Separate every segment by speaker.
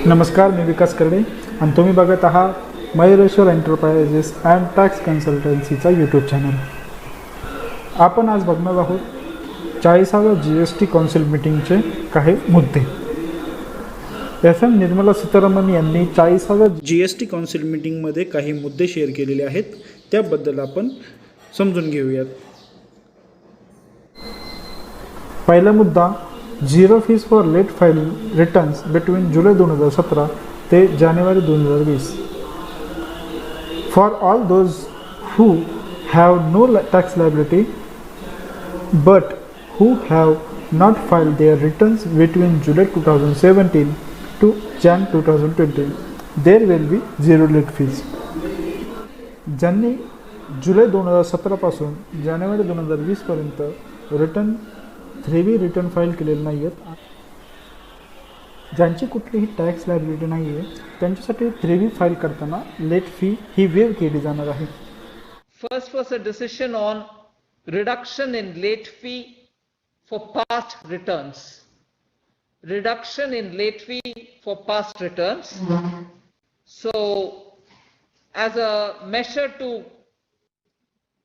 Speaker 1: नमस्कार, मी विकास करडे आणि तुम्ही बघत आहात मयुरेश्वर एंटरप्राइजेस अँड टॅक्स कन्सल्टन्सीचा यूट्यूब चॅनल. आपण आज बघणार आहोत 40व्या GST कौन्सिल मीटिंगचे काही मुद्दे. FM निर्मला सीतारामन यांनी 40व्या GST कौन्सिल मीटिंगमध्ये काही मुद्दे शेअर केलेले आहेत, त्याबद्दल आपण समजून घेऊयात. पहिला मुद्दा, zero fees for late filing returns between July 2017 ते January 2020 for all those who have no tax liability but who have not filed their returns between July 2017 to Jan 2020, there will be zero late fees. ज्यांनी जुलै 2017 पासून जानेवारी 2020 पर्यंत return 3B return file केलेले नाही आहेत, ज्यांची कुठलीही tax liability नाही आहे, त्यांच्यासाठी 3B फाईल करताना लेट फी ही वेव केली जाणार आहे.
Speaker 2: First was a decision on reduction in late fee for past returns. Reduction in late fee for past returns. So, as a measure to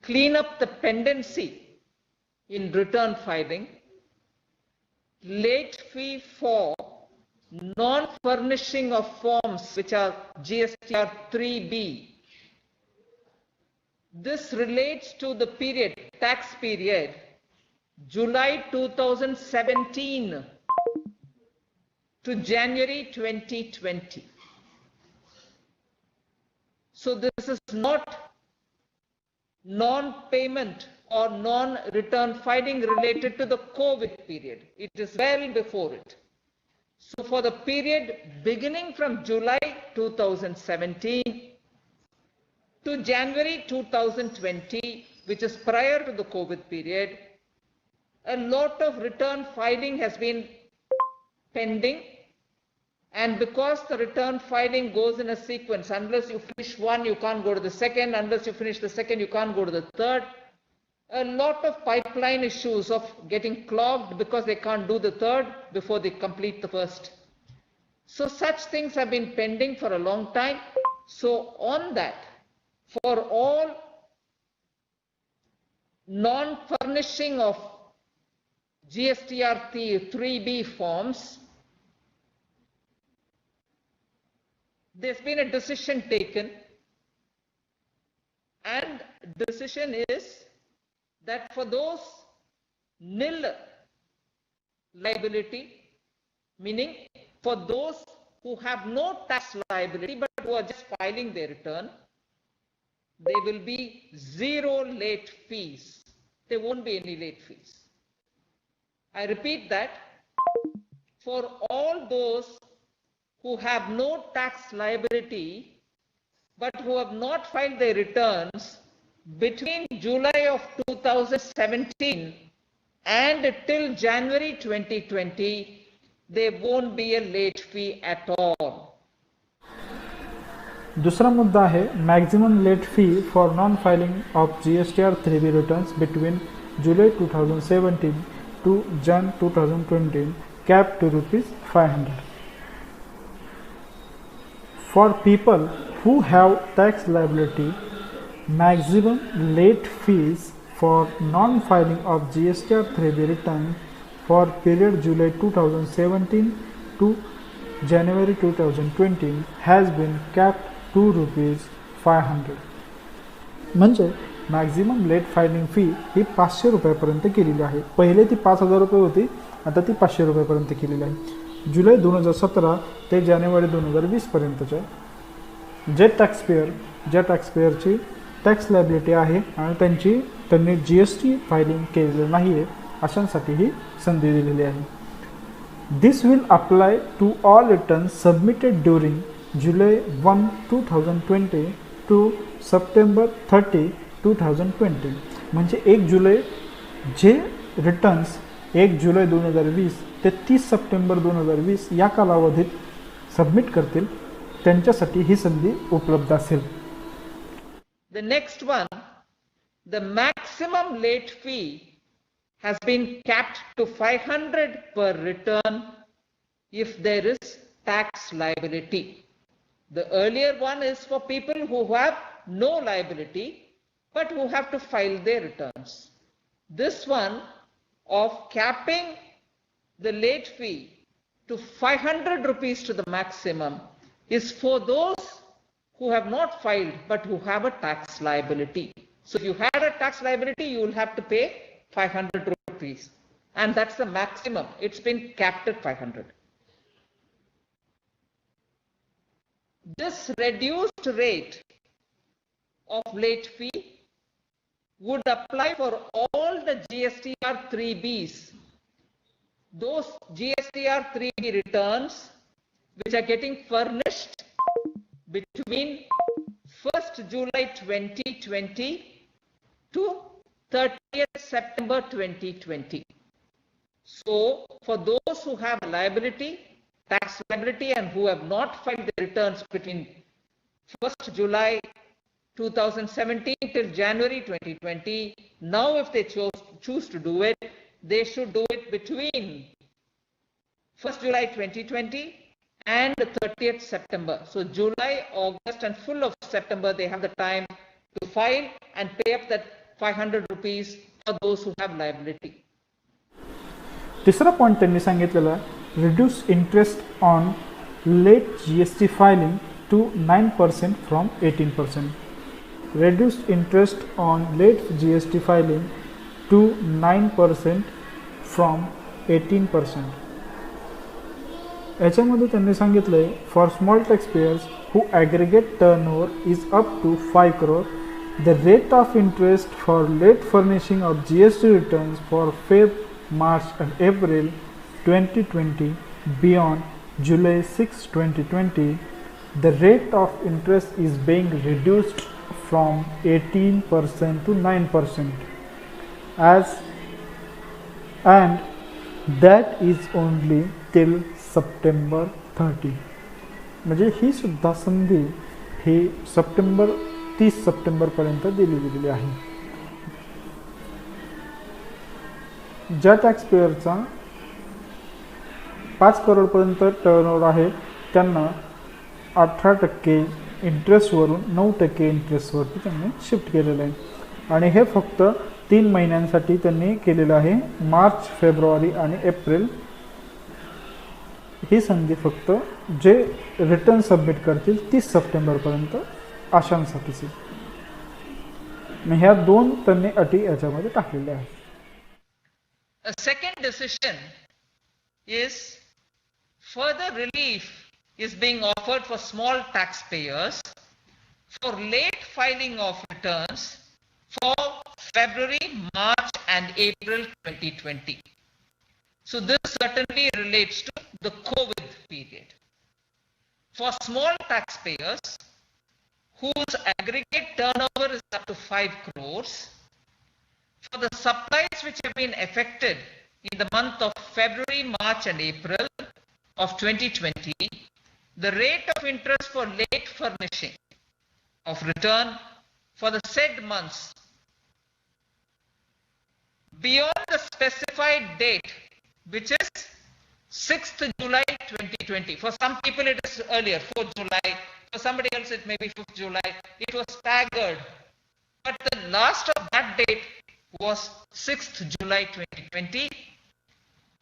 Speaker 2: clean up the pendency in return filing, late fee for non-furnishing of forms which are GSTR 3B. This relates to the period, tax period, July 2017 to January 2020. So this is not non-payment or non-return filing related to the COVID period. It is well before it. So for the period beginning from July 2017 to January 2020, which is prior to the COVID period, a lot of return filing has been pending, and because the return filing goes in a sequence, unless you finish one, you can't go to the second, unless you finish the second, you can't go to the third. A lot of pipeline issues of getting clogged because they can't do the third before they complete the first. So such things have been pending for a long time. So on that, for all non-furnishing of GSTR 3B forms, there's been a decision taken, and decision is that for those nil liability, meaning for those who have no tax liability but who are just filing their return, there will be zero late fees. There won't be any late fees. I repeat that, for all those who have no tax liability but who have not filed their returns between July of 2017 and till January 2020, there won't be a late fee at all.
Speaker 1: दुसरा मुद्दा आहे maximum late fee for non filing of GSTR 3B returns between July 2017 to Jan 2020 capped to ₹500. For people who have tax liability, maximum late fees for non-filing of GSTR 3B return for period July 2017 to January 2020 has been capped to ₹500. म्हणजे maximum late filing फी ही ₹500 केलेली आहे. पहिले ती ₹5000 होती, आता ती ₹500 केलेली आहे. जुलै 2017 ते जानेवारी 2020 पर्यंतच्या ज्या टॅक्सपेयरची टॅक्स लायबिलिटी आहे आणि त्यांनी GST फायलिंग केलेलं नाही आहे, अशांसाठी ही संधी दिलेली आहे. This will apply to all returns submitted during July 1, 2020 to September 30, 2020. म्हणजे 1 जुलै जे रिटर्न्स 1 जुलै 2020 ते 30 सप्टेंबर 2020 या कालावधीत सबमिट करतील, त्यांच्यासाठी ही संधी उपलब्ध असेल.
Speaker 2: The next one, the maximum late fee has been capped to 500 per return if there is tax liability. The earlier one is for people who have no liability but who have to file their returns. This one of capping the late fee to 500 rupees to the maximum is for those who have not filed but who have a tax liability. So if you had a tax liability, you will have to pay 500 rupees. And that's the maximum. It's been capped at 500. This reduced rate of late fee would apply for all the GSTR 3Bs. Those GSTR 3B returns which are getting furnished between 1st July 2020 to 30th September 2020. So for those who have a liability, tax liability, and who have not filed their returns between 1st July 2017 till January 2020, now if they choose to do it, they should do it between 1st July 2020 and 30th September. So July, August and full of September, they have the time to file and pay up that 500 rupees for those who have liability.
Speaker 1: तिसरा point त्यांनी सांगितलेला reduce interest on late GST filing to 9% from 18%. Reduced interest on late GST filing to 9% from 18%. याच्यामध्ये त्यांनी सांगितलं आहे for small tax payers who aggregate turnover is up to 5 crore the rate of interest for late furnishing of GST returns for Feb, March and April 2020 beyond July 6, 2020, the rate of interest is being reduced from 18% to 9% and that is only till September 30. म्हणजे ही सुद्धा संधी ही 30 September पर्यंत दिली गेलेली आहे. ज्या tax पेयरचा 5 करोडपर्यंत turnover आहे त्यांना 18% इंटरेस्टवरून 9% इंटरेस्टवरती त्यांनी शिफ्ट केलेलं आहे आणि हे फक्त 3 महिन्यांसाठी त्यांनी केलेलं आहे. मार्च, फेब्रुवारी आणि एप्रिल ही संधी फक्त जे रिटर्न सबमिट करतील 30 सप्टेंबरपर्यंत अशांसाठीच. ह्या 2 त्यांनी अटी याच्यामध्ये टाकलेल्या आहेत.
Speaker 2: A second decision is further relief is being offered for small taxpayers for late filing of returns for February, March and April 2020. So this certainly relates to the COVID period. For small taxpayers whose aggregate turnover is up to 5 crores, for the supplies which have been affected in the month of February, March and April of 2020, the rate of interest for late furnishing of return for the said months beyond the specified date, which is 6th July 2020. For some people it is earlier, 4th July. For somebody else it may be 5th July. It was staggered. But the last of that date was 6th July 2020.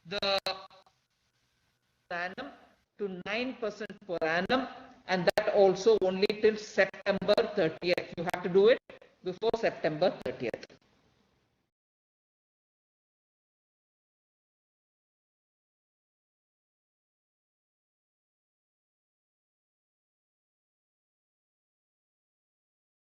Speaker 2: The annum to 9% per annum, and that also only till September 30th. You have to do it before September 30th.